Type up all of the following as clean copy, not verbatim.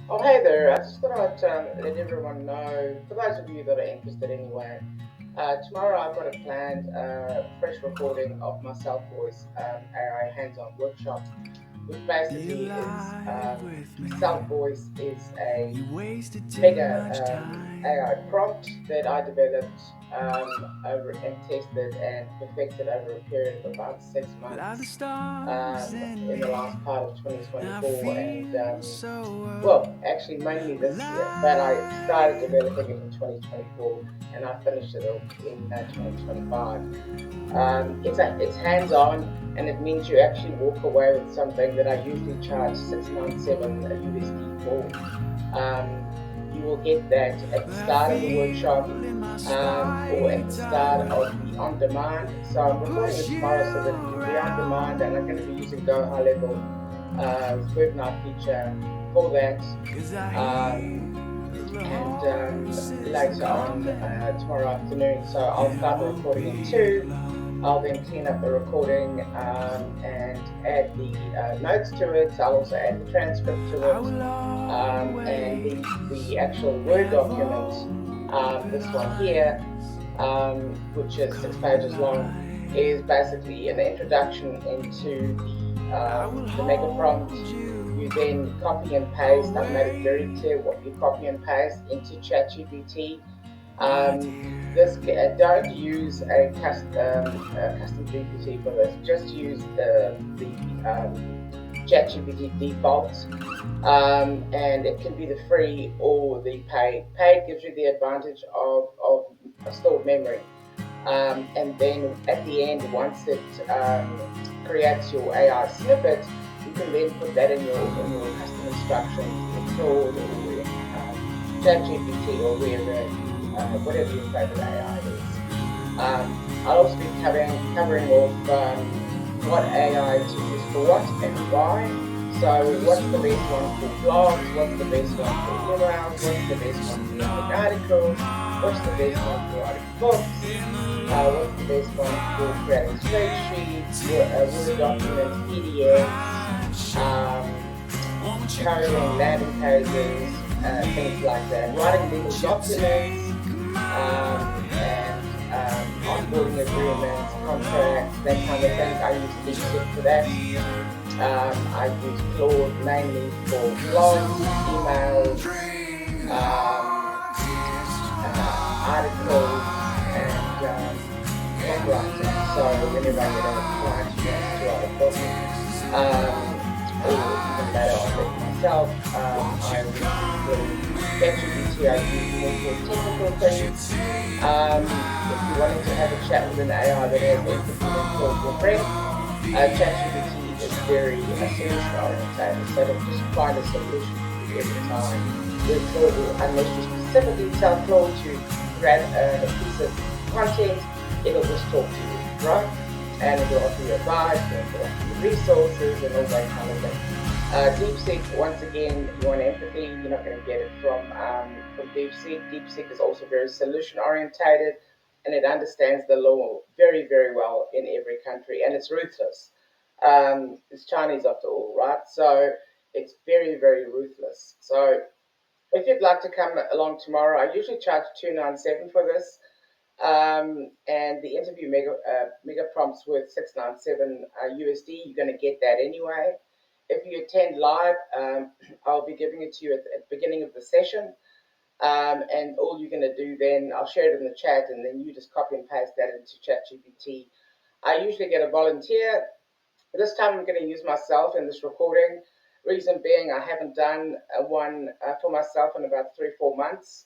Oh, hey there. I just thought I'd let everyone know, for those of you that are interested anyway, tomorrow I've got a planned fresh recording of my self-voice AI hands-on workshop, which Be basically is alive with me. self-voice is a You wasted too mega much time AI prompt that I developed over and tested and perfected over a period of about six without the months stars in in the me. last part of Now I 2024. And feel so well, actually, mainly this year, but I started alive. developing it in 2024 and I finished it off in 2025. It's hands-on, and it means you actually walk away with something that I usually charge 697 USD for. Um, you will get that at the But I start of the workshop feel in my or at the spine start of tight. the on-demand. So I'm recording it Push tomorrow you so that it'll be on-demand, and I'm going to be using around. 𝗍𝗏𝗄𝗏 webinar feature for that. 'Cause I Um, hear the and horses later on coming. tomorrow afternoon. So I'll It start the won't recording in be two. I'll then long. clean up the recording and add the notes to it. I'll also add the transcript to I it will and the actual always Word never document. This one here, realize which the is 6 pages long, is combine. basically an introduction into I will the mega prompt. hold You you then copy and paste. I've made it very clear what you away, copy and paste into ChatGPT. my Um, this dear. don't use a custom GPT for this. Just use the ChatGPT default, and it can be the free or the paid. Paid gives you the advantage of a stored memory. And then at the end, once it creates your AI snippet, you can then put that in your custom instructions in Claude or in ChatGPT or wherever you whatever your favorite AI is. I'll also be covering off what AI to use for what and why. So, what's the best one for blogs? What's the best one for emails? What's the best one for writing articles? What's the best one for writing books? What's the best one for creating spreadsheets, Word documents, PDFs, um, Won't you coding, landing come pages, with things me? like that, writing legal Won't you documents, take my and hand and onboarding agreements, follow contracts, that kind of thing. I me? use DeepSeek for that. I use Claude mainly for So blogs, won't emails, dream um, of this articles, and book and writing. So whenever I get a client who wants to write a book, um, or even later on written myself, I will use Claude. ChatGPT I use more for technical things. If you're wanting to have a chat with an AI that has empathy, then Claude your friend. ChatGPT is very solution orientated, so it'll just find a solution for you every time. Where Claude will, unless you specifically tell Claude to create a piece of content, it'll just talk to you, right? And it'll offer you advice, and it'll offer you resources, and all that kind of thing. DeepSeek, once again, you want empathy, you're not going to get it from DeepSeek. DeepSeek is also very solution orientated, and it understands the law very, very well in every country, and it's ruthless. It's Chinese after all, right? So it's very, very ruthless. So if you'd like to come along tomorrow, I usually charge 297 for this. And the interview mega prompts worth 697 USD. You're going to get that anyway. If you attend live, I'll be giving it to you at the beginning of the session. And all you're going to do then, I'll share it in the chat, and then you just copy and paste that into ChatGPT. I usually get a volunteer. This time I'm going to use myself in this recording. Reason being, I haven't done one for myself in about 3 4 months,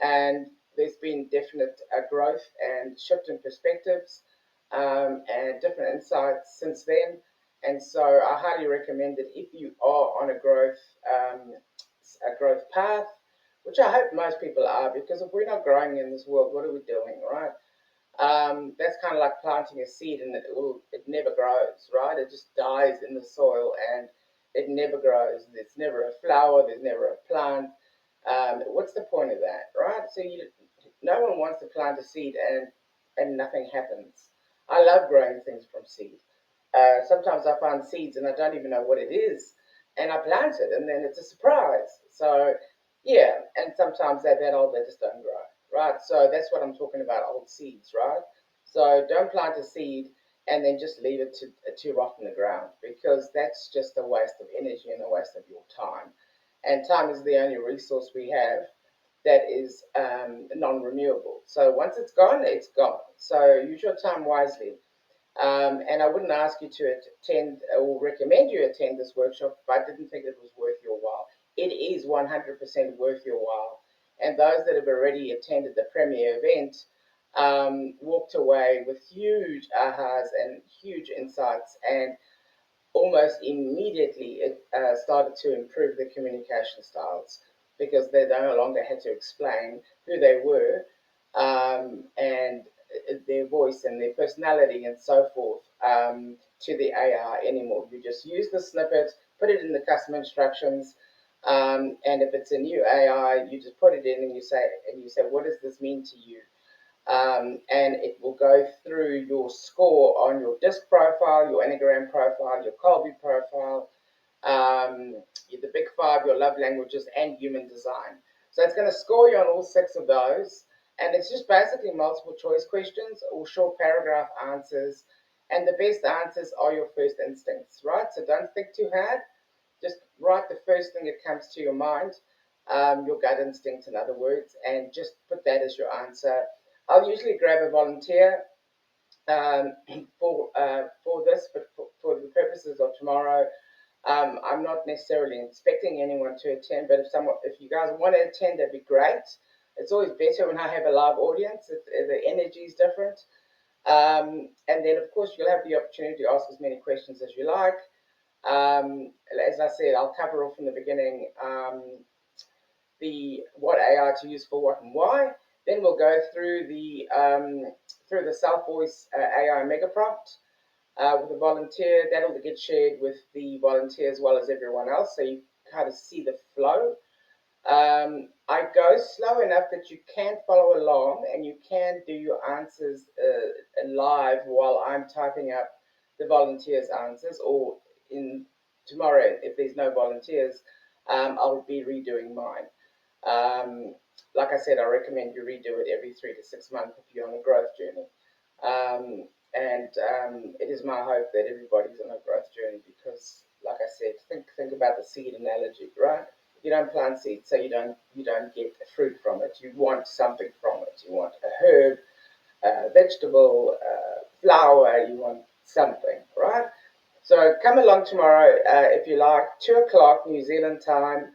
and there's been definite growth and shift in perspectives and different insights since then. And so I highly recommend that if you are on a growth path, which I hope most people are, because if we're not growing in this world, what are we doing, right? That's kind of like planting a seed, and it never grows, right? It just dies in the soil, and it never grows. There's never a flower. There's never a plant. What's the point of that, right? So no one wants to plant a seed and nothing happens. I love growing things from seed. Sometimes I find seeds and I don't even know what it is, and I plant it, and then it's a surprise. So, yeah, and sometimes they're that old, they just don't grow, right? So that's what I'm talking about, old seeds, right? So don't plant a seed and then just leave it to rot in the ground, because that's just a waste of energy and a waste of your time. And time is the only resource we have that is non-renewable. So once it's gone, it's gone. So use your time wisely. And I wouldn't ask you to attend or recommend you attend this workshop if I didn't think it was worth your while. It is 100% worth your while. And those that have already attended the premier event walked away with huge ahas and huge insights, and almost immediately it started to improve their communication styles, because they no longer had to explain who they were, and their voice and their personality and so forth, to the AI anymore. You just use the snippet, put it in the custom instructions, and if it's a new AI, you just put it in and you say, what does this mean to you? And it will go through your score on your DISC profile, your Enneagram profile, your Kolbe profile, the Big Five, your love languages, and human design. So it's going to score you on all 6 of those. And it's just basically multiple choice questions or short paragraph answers. And the best answers are your first instincts, right? So don't think too hard. Just write the first thing that comes to your mind, your gut instinct, in other words, and just put that as your answer. I'll usually grab a volunteer um, for this, but for the purposes of tomorrow, I'm not necessarily expecting anyone to attend, but if you guys want to attend, that'd be great. It's always better when I have a live audience. The energy is different. And then, of course, you'll have the opportunity to ask as many questions as you like. As I said, I'll cover off in the beginning the what AI to use for what and why. Then we'll go through the self voice AI mega prompt with a volunteer. That'll get shared with the volunteer as well as everyone else, so you kind of see the flow. I go slow enough that you can follow along and you can do your answers live while I'm typing up the volunteers' answers, or in tomorrow, if there's no volunteers, I'll be redoing mine. Like I said, I recommend you redo it every 3 to 6 months if you're on a growth journey. And it is my hope that everybody's on a growth journey, because, like I said, think about the seed analogy, right? You don't plant seeds, so you don't get fruit from it. You want something from it. You want a herb, a vegetable, a flower. You want something, right? So come along tomorrow if you like, 2 o'clock New Zealand time.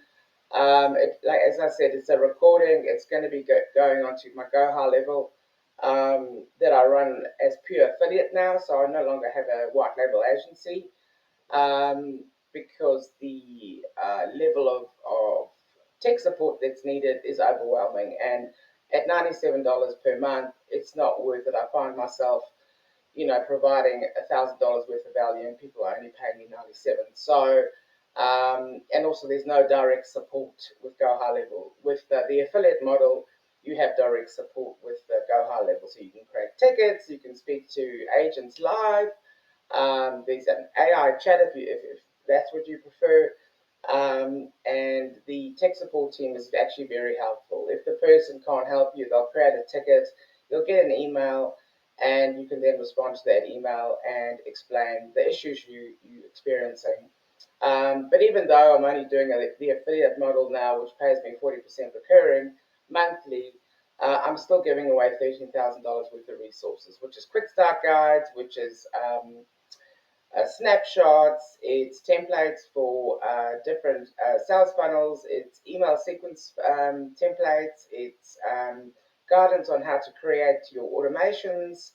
Like as I said, it's a recording. It's going to be going on to my Go High level that I run as pure affiliate now. So I no longer have a white label agency, because the level of tech support that's needed is overwhelming. And at $97 per month, it's not worth it. I find myself, providing $1,000 worth of value, and people are only paying me 97. So, and also there's no direct support with Go High Level. With the affiliate model, you have direct support with the Go High Level, so you can create tickets, you can speak to agents live. There's an AI chat if that's what you prefer. And the tech support team is actually very helpful. If the person can't help you, they'll create a ticket, you'll get an email, and you can then respond to that email and explain the issues you're experiencing. But even though I'm only doing the affiliate model now, which pays me 40% recurring monthly, I'm still giving away $13,000 worth of resources, which is quick start guides, which is snapshots, it's templates for different sales funnels, it's email sequence templates, it's guidance on how to create your automations,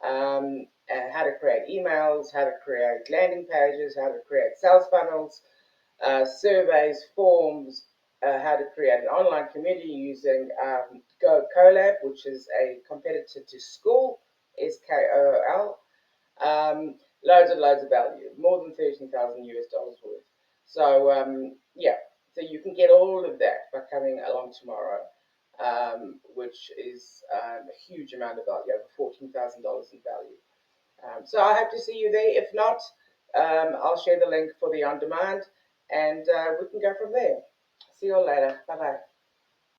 and how to create emails, how to create landing pages, how to create sales funnels, surveys, forms, how to create an online community using Collab, which is a competitor to School, SKOL. Loads and loads of value, more than 13,000 US dollars worth. So yeah, so you can get all of that by coming along tomorrow, which is a huge amount of value, over $14,000 in value. So I hope to see you there. If not, I'll share the link for the on-demand. and we can go from there. See you all later. Bye bye.